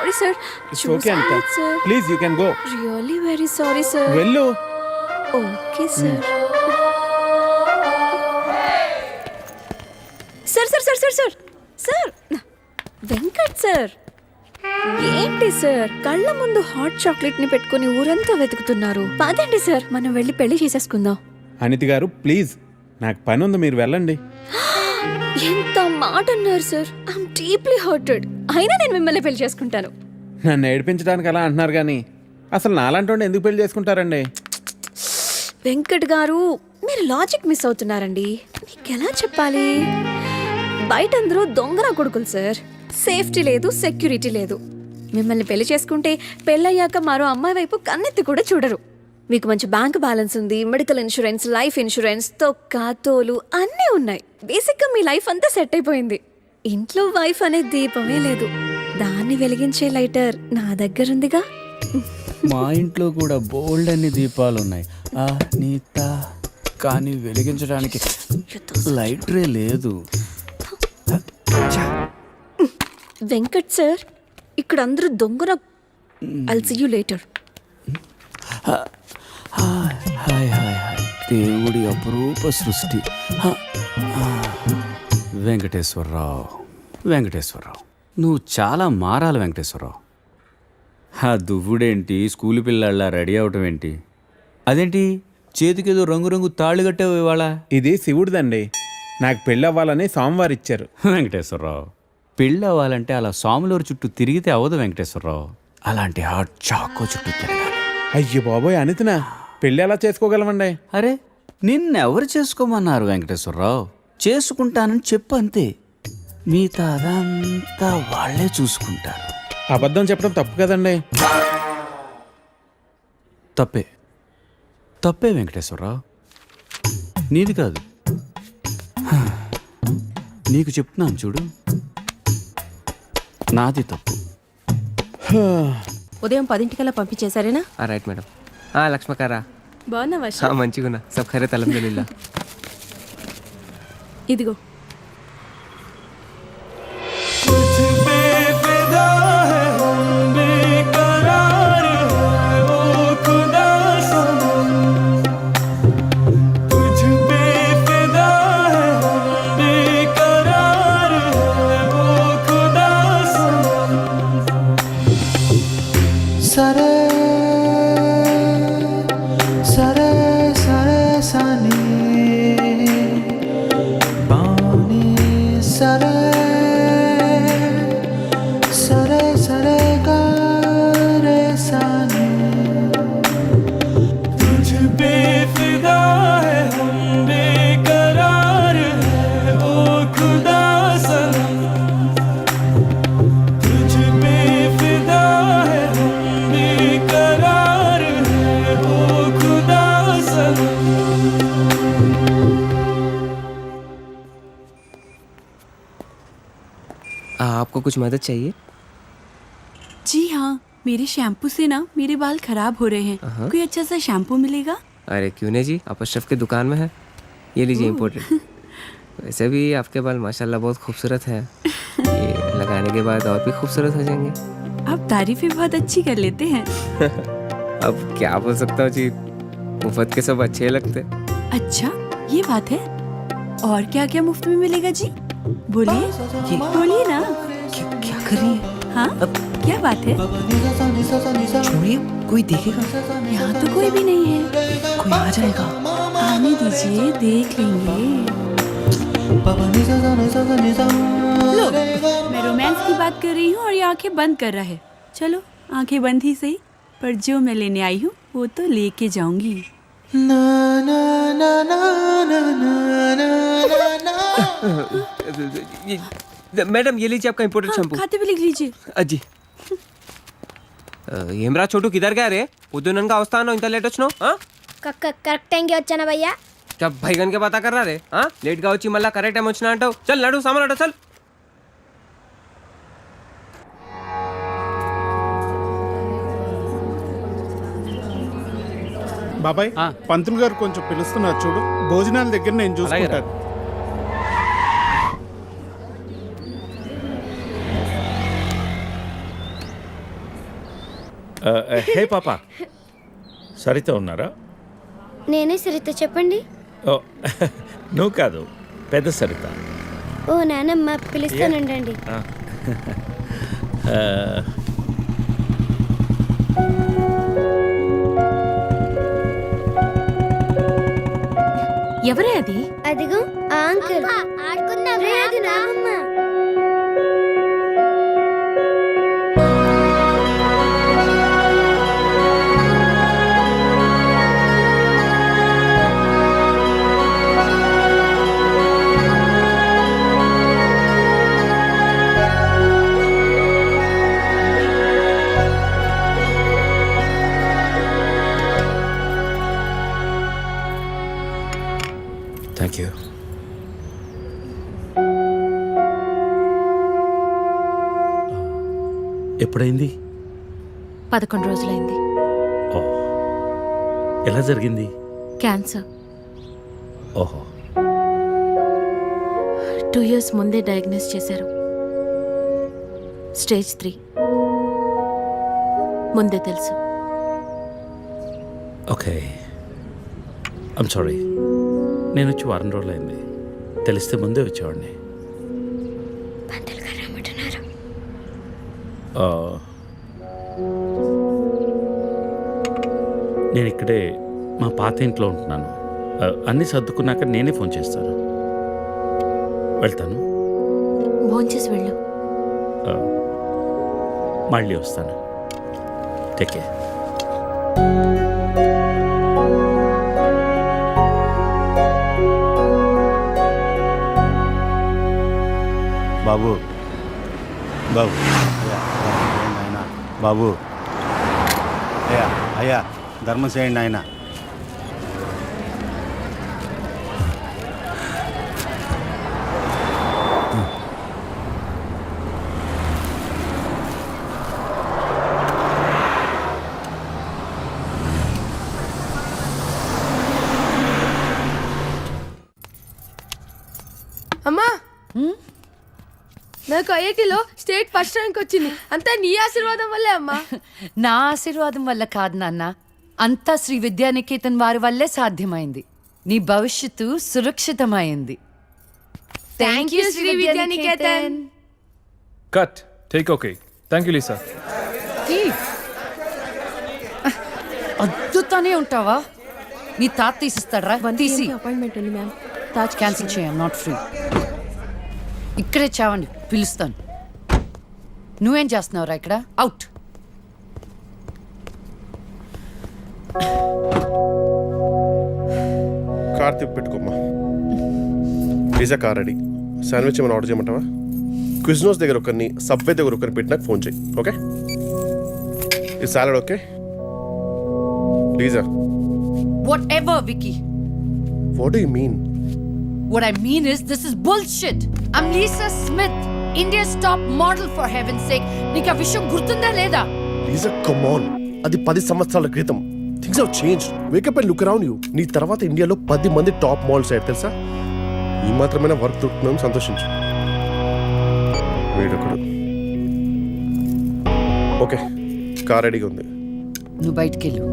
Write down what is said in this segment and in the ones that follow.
Sorry sir. It's okay Anitha, please you can go. Really very sorry sir. వెళ్ళు. Okay sir. Sir sir sir sir sir sir Venkat sir, ఏంటి sir కళ్ళ ముందు hot chocolate ని పెట్టుకుని ఊరంతా వెతుకుతున్నారు? పదండి సార్, మనం వెళ్ళి పెళ్లి చేసేసుకుందాం. అనిత గారు ప్లీజ్, నాకు పని ఉంది, మీరు వెళ్ళండి. ఎంత మాట అన్నారు సార్. I'm deeply hurted. అయినా నేను మిమ్మల్ని పెళ్లి చేసుకుంటాను. నన్ను ఏడిపించడానికి అలా అంటున్నారు కానీ అసలు నాలాంటి ఎందుకు పెళ్లి చేసుకుంటారండి? వెంకట్ గారు, మీరు లాజిక్ మిస్ అవుతున్నారండి. మీకు ఎలా చెప్పాలి? బయట అందరూ దొంగన కొడుకులు సార్. సేఫ్టీ లేదు, సెక్యూరిటీ లేదు. మిమ్మల్ని పెళ్లి చేసుకుంటే పెళ్ళయ్యాక మరో అమ్మాయి వైపు కన్నెత్తి కూడా చూడరు. మీకు మంచి బ్యాంక్ బ్యాలెన్స్ ఉంది, మెడికల్ ఇన్సూరెన్స్, లైఫ్ ఇన్సూరెన్స్, తొక్క తోలు అన్నీ ఉన్నాయి. బేసిక్గా మీ లైఫ్ అంతా సెట్ అయిపోయింది. ఇంట్లో వైఫ్ అనే దీపమే లేదు, దాన్ని వెలిగించే లైటర్ నా దగ్గర ఉందిగా. మా ఇంట్లో కూడా బోల్డ్ అన్ని దీపాలు ఉన్నాయి నీత, కానీ వెలిగించడానికి లైటరే లేదు. వెంకట్ సార్, ఇక్కడ అందరూ దొంగన. I'll see you later. Hi hi hi, దేవుడి అపురూప సృష్టి. వెంకటేశ్వరరావు, వెంకటేశ్వరరావు, నువ్వు చాలా మారాలి వెంకటేశ్వరరావు. ఆ దువ్వుడేంటి, స్కూల్ పిల్లల్లా రెడీ అవటం ఏంటి? అదేంటి చేతికేదో రంగురంగు తాళ్ళు కట్టావు ఇవాళ? ఇది శివుడిదండి, నాకు పెళ్ళి అవ్వాలని స్వామివారు ఇచ్చారు. వెంకటేశ్వరరావు, పెళ్ళి అవ్వాలంటే అలా స్వాములూరు చుట్టూ తిరిగితే అవ్వదు వెంకటేశ్వరరావు. అలాంటి హాట్ చాకో చుట్టూ తిరగాలి. అయ్యో బాబోయ్ అనితనా, పెళ్ళి ఎలా చేసుకోగలమండి? అరే నిన్నెవరు చేసుకోమన్నారు వెంకటేశ్వరరావు? చేసుకుంటానని చెప్పు అంతే, మిగతా అదంతా వాళ్లే చూసుకుంటారు. అబద్ధం చెప్పడం తప్పు కదండి. తప్పే, తప్పే వెంకటేశ్వరరావు, నీది కాదు. నీకు చెప్తున్నాను చూడు, నాది తప్పు. ఉదయం 10 పంపించేశారేనా? Right madam. లక్ష్మకారా బాగున్నావా? మంచిగున్నా, సబ్ ఖైరత్ అల్హమ్దులిల్లా. ఇదిగో आपको कुछ मदद चाहिए? जी हाँ, मेरे शैम्पू से ना मेरे बाल खराब हो रहे हैं। कोई अच्छा सा शैम्पू मिलेगा? अरे क्यों नहीं जी, आप अशरफ की दुकान में है, ये लीजिए इम्पोर्टेड। वैसे भी आपके बाल माशाल्लाह बहुत खूबसूरत है, ये लगाने के बाद और भी खूबसूरत हो जाएंगे। आप तारीफें बहुत अच्छी कर लेते हैं। अब क्या बोल सकता हूँ जी, मुफ्त के सब अच्छे लगते। अच्छा ये बात है, और क्या क्या मुफ्त में मिलेगा जी? बोलिए बोलिए ना। क्या कर रही है? हाँ अब क्या बात है? छोड़िए, कोई देखेगा। यहाँ तो कोई भी नहीं है। कोई आ जाएगा। आने दीजिए, देख लेंगे। लो, मैं रोमांस की बात कर रही हूँ और ये आंखें बंद कर रहा है। चलो आंखें बंद ही सही, पर जो मैं लेने आई हूँ वो तो लेके जाऊंगी। मैडम ये लीजिए आपका इम्पोर्टेड शैम्पू। खाते भी लिख लीजिए। अजी ఏమ్రా చోటు కిదర్ గా రే పొద్దుననగా వస్తాను ఇంత లేట్ వచ్చినావు? కరెక్ట్ టైంకి వచ్చానా భయ్యా? क्या भैगन के बात कर रहा रे? लेट గా వచ్చి మళ్ళా కరెక్ట్ టైం వచ్చినా అంటావు. చల్ నడు సామాన్ అడు చల్. బాబాయ్ పంతులు గారు కొంచెం పిలుస్తున్నారు చూడు, భోజనాల దగ్గర నేను చూసుకుంటాను. హే పాప, సరిత ఉన్నారా? నేనే సరిత, చెప్పండి. ఓ నువ్వు కాదు, పెద్ద సరిత. ఓ నానమ్మ, పిలుస్తానండి. ఎవరే అది? అదిగో ఆ అంకుల్. రే, అది నానమ్మ. Thank you. ఎప్పుడైంది? 11 రోజులైంది. ఓ, ఎలా జరిగింది? క్యాన్సర్. ఓహో. 2 years ముందే డయాగ్నోస్ చేశారు. స్టేజ్ 3. ముందే తెలుసు. Okay, I'm sorry. నేను వచ్చి వారం రోజులైంది. తెలిస్తే ముందే వచ్చేవాడిని. పంతులు గారు రమ్మంటున్నారు. నేను ఇక్కడే మా పాత ఇంట్లో ఉంటున్నాను. అన్నీ సర్దుకున్నాక నేనే ఫోన్ చేస్తాను. వెళ్తాను. భోంచేసి వెళ్ళు. మళ్ళీ వస్తాను. Take care. బాబు బాబు ఆయన బాబు, అయ్యా అయ్యా, ధర్మం చేయండి ఆయన. అమ్మా, నాకు ఐఐటీలో స్టేట్ ఫస్ట్ ర్యాంక్ వచ్చింది. అంతా నీ ఆశీర్వాదం వల్లే అమ్మా. నా ఆశీర్వాదం వల్ల కాదు నాన్న, అంతా శ్రీ విద్యానికేతన్ వారి వల్లే సాధ్యమైంది. నీ భవిష్యత్తు సురక్షితమైంది. Thank you Sri Vidyanikethan. Cut. Take okay. Thank you Lisa. అద్దుతానే ఉంటావా? నీ తాత తీసిస్తాడరా? తీసి అపాయింట్మెంట్ ఉంది మ్యామ్. తాజ్ క్యాన్సిల్ చేయం, నాట్ ఫ్రీ. ఇక్కడే చావండి, పిలుస్తాను. నువ్వేం చేస్తున్నావురా ఇక్కడ? అవుట్. కార్ తిప్పి పెట్టుకోమ్మా. Pizza car ready. శాండ్విచ్ ఏమైనా ఆర్డర్ చేయమంటావా? క్విజ్నోస్ దగ్గర ఒకరిని, సబ్వే దగ్గర ఒకరిని పెట్టి నాకు ఫోన్ చేయి. ఓకే? ఈ సాలడ్ ఓకే? ప్లీజా. Whatever, Vicky. What do you mean? What I mean is, this is bullshit. I'm Lisa Smith, India's top model, for heaven's sake. నీకు ఆ విషయం గుర్తుందా లేదా? లీజా, కమ్ ఆన్. అది 10 సంవత్సరాల క్రితం. Things have changed. Wake up and look around you. నీ తర్వాత ఇండియాలో 10 మంది టాప్ మోడల్స్ అయ్యారు తెలుసా? ఈ మాత్రమైన వర్క్ దొరుకుతున్నాం, సంతోషించు. వీడొకడు. ఓకే, కార్ రెడీగా ఉంది. నువ్వు బయటికెళ్ళు.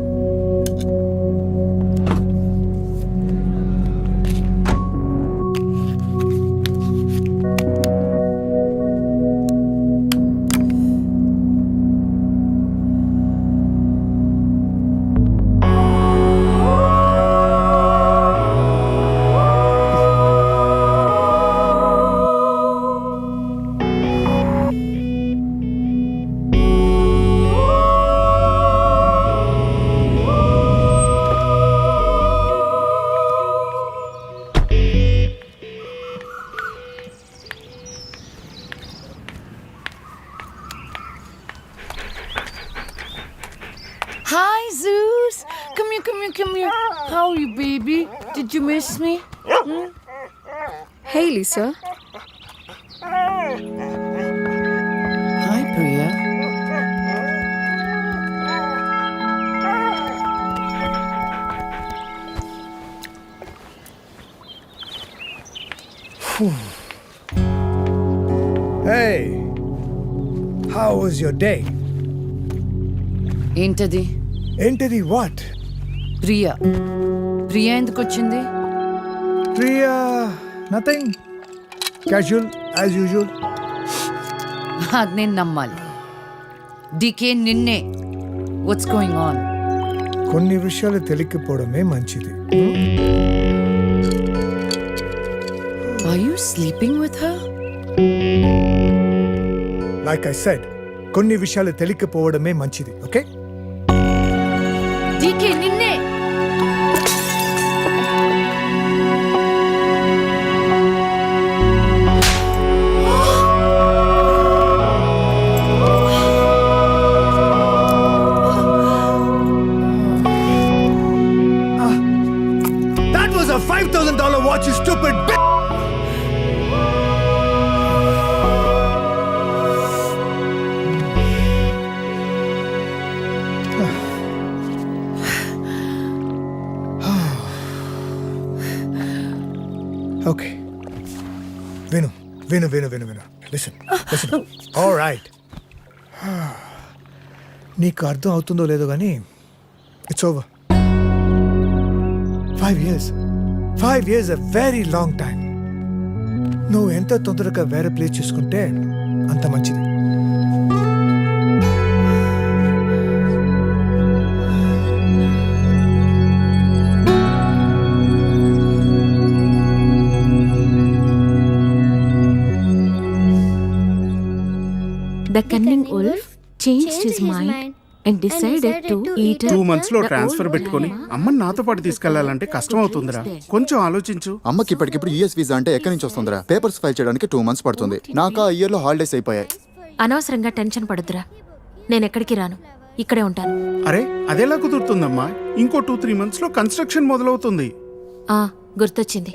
Hi, Zeus. Come here, come here, come here. How are you, baby? Did you miss me? Hey, Lisa. Hi, Priya. Hey, how was your day? ఏంటది? ఏంటిది? వాట్? ప్రియా. ప్రియా ఎందుకు వచ్చింది? Priya nothing, casual as usual. అది నేను నమ్మాలి. డీకే నిన్నే. What's going on? కొన్ని విషయాలు తెలియకపోవడమే మంచిది. Are you sleeping with her? Like I said, కొన్ని విషయాలు తెలియకపోవడమే మంచిది. ఓకే? డీకే నిన్నే. That was a $5,000 watch, you stupid bitch! Okay. Vinu. Listen. All right. నీకు అర్థం అవుతుందో లేదో కానీ it's over. 5 years. 5 years a very long time. నువ్వు ఎంత తొందరగా వేరే ప్లేస్ చూసుకుంటే అంత మంచిది. The cunning wolf changed his mind and decided to eat 2 months లో ట్రాన్స్ఫర్ పెట్టుకొని అమ్మని నాతో పాటు తీసుకెళ్లాలంటే కష్టం అవుతుందిరా. కొంచెం ఆలోచించు. అమ్మకి ఇప్పటికిప్పుడు యూఎస్ వీసా అంటే ఎక్కడి నుంచి వస్తుందిరా? పేపర్స్ ఫైల్ చేయడానికి 2 months పడుతుంది. నాకు ఆ ఇయర్ లో హాలిడేస్ అయిపోయాయి. అనవసరంగా టెన్షన్ పడుతురా. నేను ఎక్కడికి రాను, ఇక్కడే ఉంటాను. అరే అదెలా కుదురుతుందమ్మా? ఇంకో 2-3 months లో కన్స్ట్రక్షన్ మొదలవుతుంది. గుర్తొచ్చింది.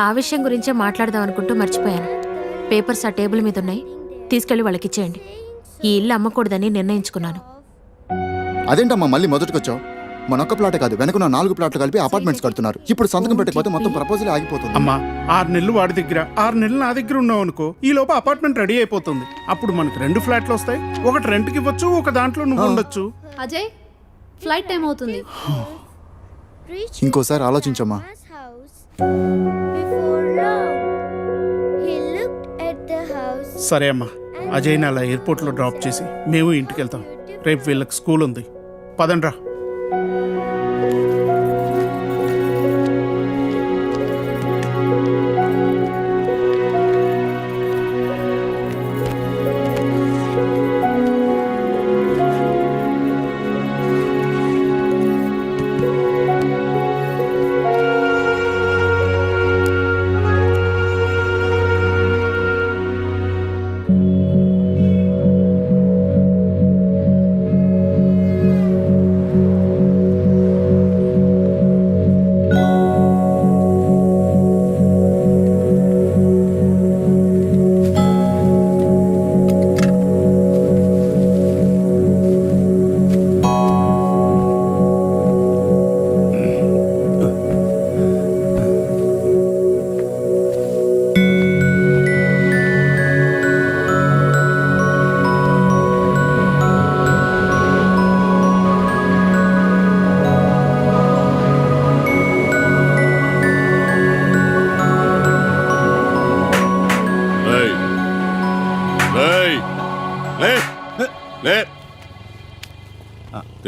ఆ విషయం గురించే మాట్లాడదాం అనుకుంటూ మర్చిపోయాను. పేపర్స్ ఆ టేబుల్ మీద ఉన్నాయి, తీసుకెళ్లి వాళ్ళకి ఇచ్చేయండి. ఈ ఇల్లు అమ్మకూడదని నిర్ణయించుకున్నాను. అదేంటమ్మా మళ్ళీ మొదటికొచ్చావు? మనొక్క ప్లాటే కాదు, వెనక 4 ప్లాట్లు కలిపి అపార్ట్మెంట్స్ కడుతున్నారు. ఇప్పుడు సంతకం పెట్టకపోతే మొత్తం ప్రపోజల్ ఆగిపోతుంది. అమ్మా 6 నెలలు వాడి దగ్గర, 6 నెలలు నా దగ్గర ఉన్నావు అనుకో, ఈ లోపు అపార్ట్మెంట్ రెడీ అయిపోతుంది. అప్పుడు మనకు 2 ఫ్లాట్లు వస్తాయి. ఒకటి రెంట్కి ఇవ్వచ్చు, ఒక దాంట్లో నువ్వు ఉండొచ్చు. అజయ్, ఫ్లైట్ టైం అవుతుంది. ఇంకోసారి ఆలోచించమ్మా. సరే అమ్మా, అజయ్ని అలా ఎయిర్పోర్ట్లో డ్రాప్ చేసి మేము ఇంటికి వెళ్తాం. రేపు వీళ్ళకి స్కూల్ ఉంది. పదండ్రా.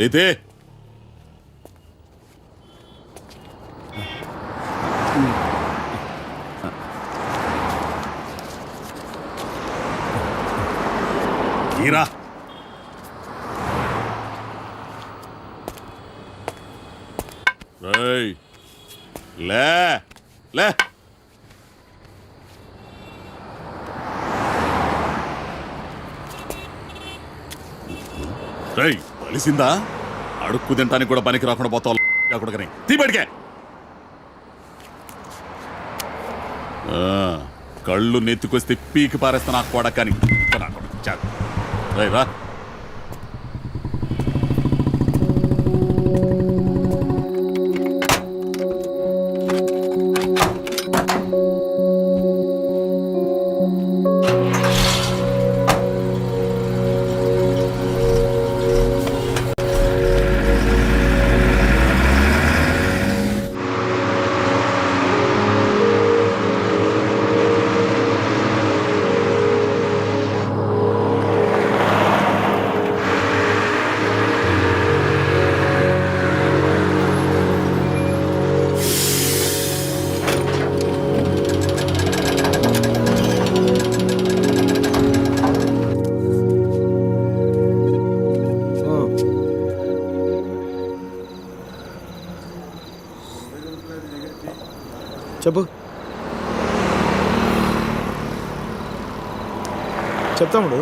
అయితే ఈరా లే లే కలిసిందా? అడుక్కు తింటానికి కూడా పనికి రాకుండా పోతావు. తీబడికే కళ్ళు నెత్తుకొస్తే పీకి పారేస్తా నాకు కూడా. కానీ రా చెప్పు చెప్తాముడు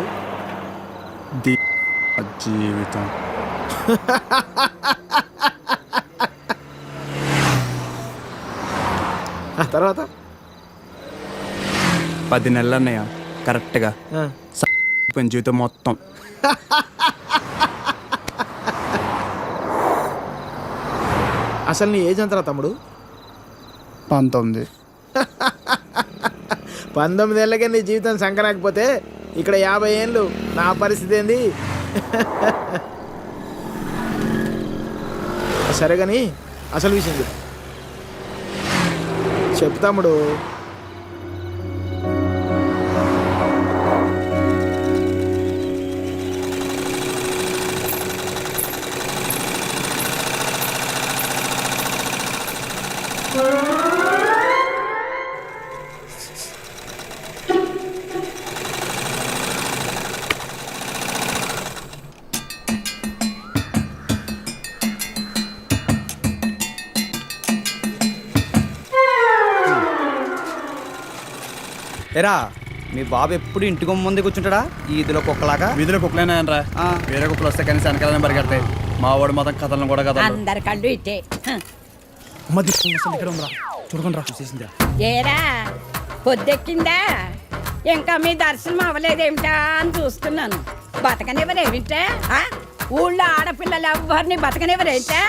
జీవితం తర్వాత 10 నెలలు అన్నయ్య కరెక్ట్గా జీవితం మొత్తం. అసలు నీ ఏజ్ ఎంతరా తమ్ముడు? 19. 19 ఏళ్ళకే నీ జీవితం సంకరాకపోతే ఇక్కడ 50 ఏళ్ళు నా పరిస్థితి ఏంది? సరే కానీ అసలు విషయం చెప్పు తమ్ముడు. ఎరా మీ బాబు ఎప్పుడు ఇంటికి ముందే కూర్చుంటాడా ఈదిలో కుక్కలాగా? వీధిలో కుక్కలేనాయనరా, వేరే కుక్కలు వస్తే కానీ వెనకాలనే పరిగెడతాయి. మా వాడు మొత్తం కథలను కూడా కథలు. అందరి కళ్ళు ఇట్టే ఇక్కడ ఉందా చూడకుండా చూసేసిందా? ఏరా పొద్దెక్కిందా? ఇంకా మీ దర్శనం అవ్వలేదేమిటా అని చూస్తున్నాను. బతకనివ్వరేమిటా? ఊళ్ళో ఆడపిల్లలు ఎవరిని బతకనివ్వరేంటా?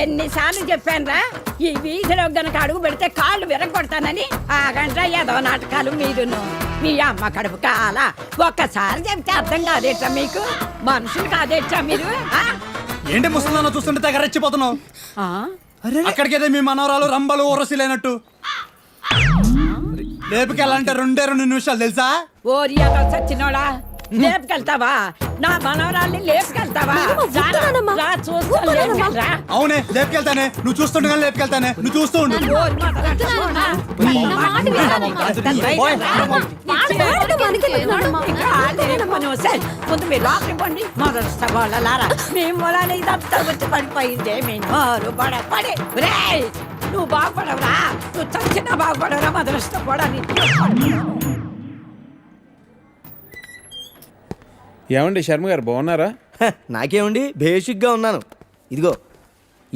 ఎన్నిసార్లు చెప్పానురా, ఈ వీధిలో గనక అడుగు పెడితే కాళ్ళు విరగొడతానని. ఆగండ్రా ఏదో నాటకాలు మీరును. మీ అమ్మ కడుపు కాల ఒక్కసారి చెప్తే అర్థం కాదేట్రా మీకు? మనుషులు కాదేట్రా మీరు? ఏంటి ముసలిదాన్ని చూస్తుంటే తెగ రెచ్చిపోతున్నావు? అక్కడికైతే మీ మనవరాలు రంబలు ఊరసిలేనట్టు లేపుకెళ్ళాలంటే 2 నిమిషాలు తెలుసా? ఓరియాతో చచ్చినోడా, లేపుకెళ్తావా? నా మనవరాల్ని లేపుకెళ్తావా? అవునే లేపుకెళ్తానే, నువ్వు చూస్తుండగా లేపుకెళ్తానే, నువ్వు చూస్తూ ఉండు. ముందు మీరు లోపలికి పండి మొదలుస్తా వాళ్ళలారా. మీ మూలాన్ని ఇదంతా వచ్చి పడిపోయిందే. మీ నోరు పడి నువ్వు బాగుపడవురా, నువ్వు చచ్చినా బాగుపడవురా. మొదలుస్తా పోవడానికి ఏమండి శర్మ గారు బాగున్నారా? నాకేమండి, బేసిక్గా ఉన్నాను. ఇదిగో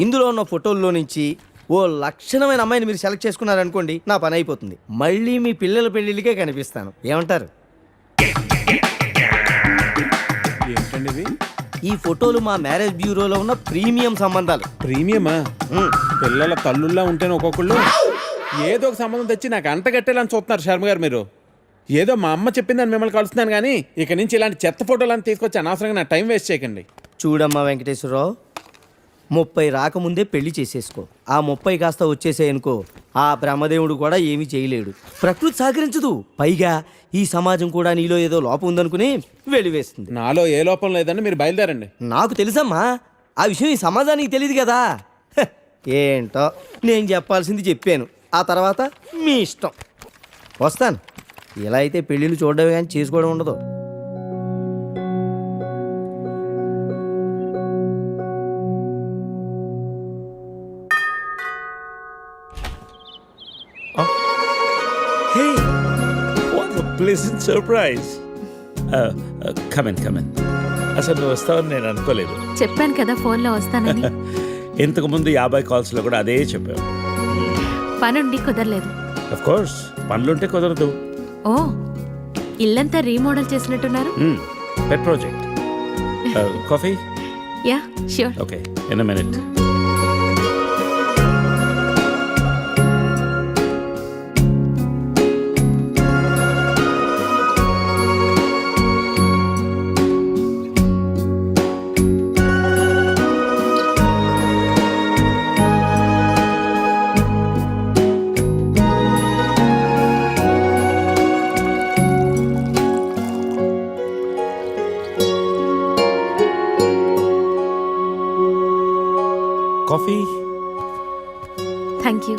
ఇందులో ఉన్న ఫోటోల్లో నుంచి ఓ లక్షణమైన అమ్మాయిని మీరు సెలెక్ట్ చేసుకున్నారనుకోండి, నా పని అయిపోతుంది. మళ్ళీ మీ పిల్లల పెళ్ళిళ్ళకే కనిపిస్తాను. ఏమంటారు? ఏంటండి ఇవి? ఈ ఫోటోలు మా మ్యారేజ్ బ్యూరోలో ఉన్న ప్రీమియం సంబంధాలు. ప్రీమియమా? పిల్లల తల్లుల్లా ఉంటేనే ఒక్కొక్కళ్ళు ఏదో ఒక సంబంధం తెచ్చి నాకు అంటగట్టేలని చూస్తున్నారు శర్మ గారు మీరు. ఏదో మా అమ్మ చెప్పిందని మిమ్మల్ని కలుస్తున్నాను కానీ ఇక నుంచి ఇలాంటి చెత్త ఫోటోలను తీసుకొచ్చి అనవసరంగా నా టైం వేస్ట్ చేయకండి. చూడమ్మా వెంకటేశ్వరరావు, 30 రాకముందే పెళ్లి చేసేసుకో. ఆ 30 కాస్త వచ్చేసేయనుకో, ఆ బ్రహ్మదేవుడు కూడా ఏమీ చేయలేడు. ప్రకృతి సహకరించదు. పైగా ఈ సమాజం కూడా నీలో ఏదో లోపం ఉందనుకుని వెలివేస్తుంది. నాలో ఏ లోపం లేదని మీరు బయలుదేరండి. నాకు తెలుసమ్మా, ఆ విషయం ఈ సమాజానికి తెలియదు కదా. ఏంటో నేను చెప్పాల్సింది చెప్పాను, ఆ తర్వాత మీ ఇష్టం. వస్తాను. ఇలా అయితే పెళ్ళిళ్ళు చూడడమే కానీ చేసుకోవడం ఉండదు. Hey, what a pleasant surprise. Come in. అసలు నువ్వు వస్తావని నేను అనుకోలేదు. చెప్పాను కదా ఫోన్లో వస్తానని. ఇంతకుముందు 50 కాల్స్లో కూడా అదే చెప్పావు. పనుండి కుదరలేదు. అఫ్ కోర్స్ పనులుంటే కుదరదు. ఓ, ఇల్లంతా రీమోడల్ చేసినట్టున్నారు. పెట్ project. Coffee? Yeah sure. Okay, in a minute. Coffee? Thank you.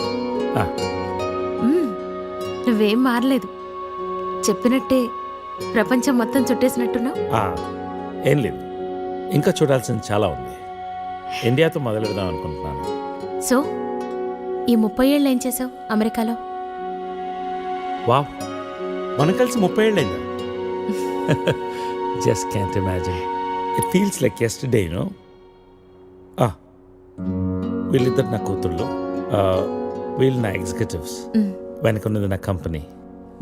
నువ్వేం మారలేదు. చెప్పినట్టే ప్రపంచం మొత్తం చుట్టేసినట్టున్నావు. ఏం లేదు, ఇంకా చూడాల్సింది చాలా ఉంది. ఇండియాతో మొదలు పెడదాం అనుకుంటున్నాను. సో ఈ 30 ఏళ్ళు ఏం చేసావు అమెరికాలో? వావ్, మనం కలిసి 30 ఏళ్ళైందా? Just can't imagine. It feels like yesterday, no. వీళ్ళిద్దరు నా కూతుళ్ళు, వీళ్ళు నా ఎగ్జిక్యూటివ్స్, వెనకున్నది నా కంపెనీ.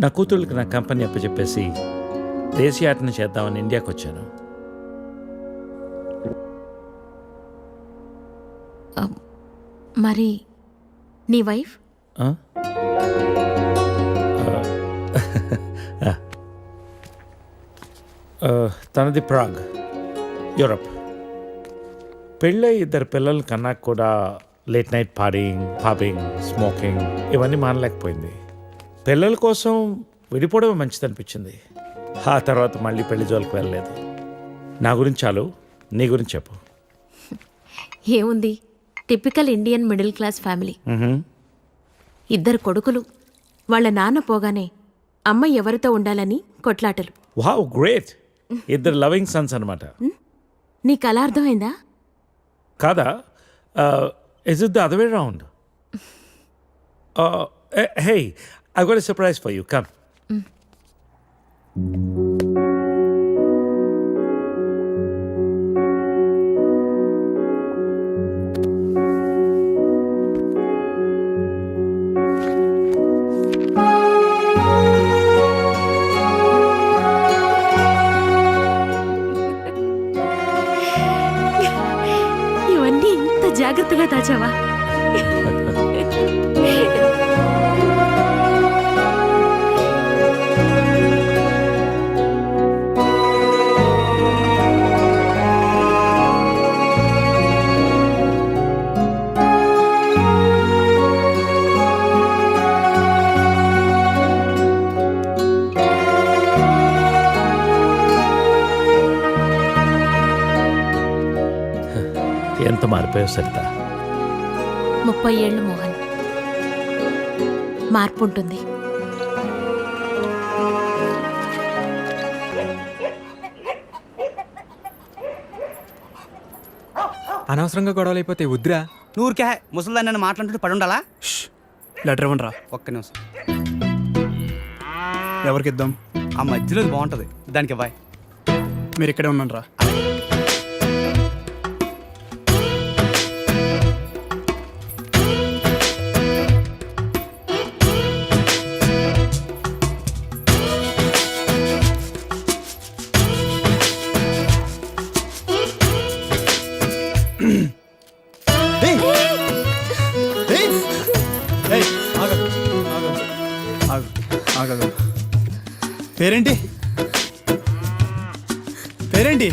నా కూతుళ్ళకి నా కంపెనీ అప్పచెప్పేసి దేశీయాటన చేద్దామని ఇండియాకి వచ్చాను. మరి నీ వైఫ్? తనది ప్రాగ్, యూరప్. పెళ్ళై 2 పిల్లలు కన్నా కూడా late night partying, pubbing, smoking ఇవన్నీ మానలేకపోయింది. పిల్లల కోసం విడిపోవడమే మంచిది అనిపించింది. ఆ తర్వాత మళ్ళీ పెళ్లి జోలికి వెళ్ళలేదు. నా గురించి చాలు, నీ గురించి చెప్పు. ఏముంది, typical Indian middle class family. 2 కొడుకులు. వాళ్ళ నాన్న పోగానే అమ్మ ఎవరితో ఉండాలని కొట్లాటలు. Wow, great. 2 లవింగ్ సన్స్ అనమాట. నీకు అలా అర్థమైందా? కాదా? Is it the other way round? Hey, I got a surprise for you. Come. ఇవన్నీ ఇంత జాగ్రత్తగా దాచావా? ఎంత మారిపోయావు సరిత. 30 ఏళ్ళు మోహన్. మార్పు ఉంటుంది. అనవసరంగా గొడవలు అయిపోతే వద్దురా. నూరికే ముసలిదాన్ని నన్ను మాట్లాడుతూ పడి ఉండాలా? లెటర్ ఇవ్వండి రా. ఒక్క నిమిషం. ఎవరికి ఇద్దాం? ఆ మధ్యలో బాగుంటుంది, దానికి ఇవ్వాలి. మీరు ఇక్కడే ఉన్నాను రా. పేరేంటి?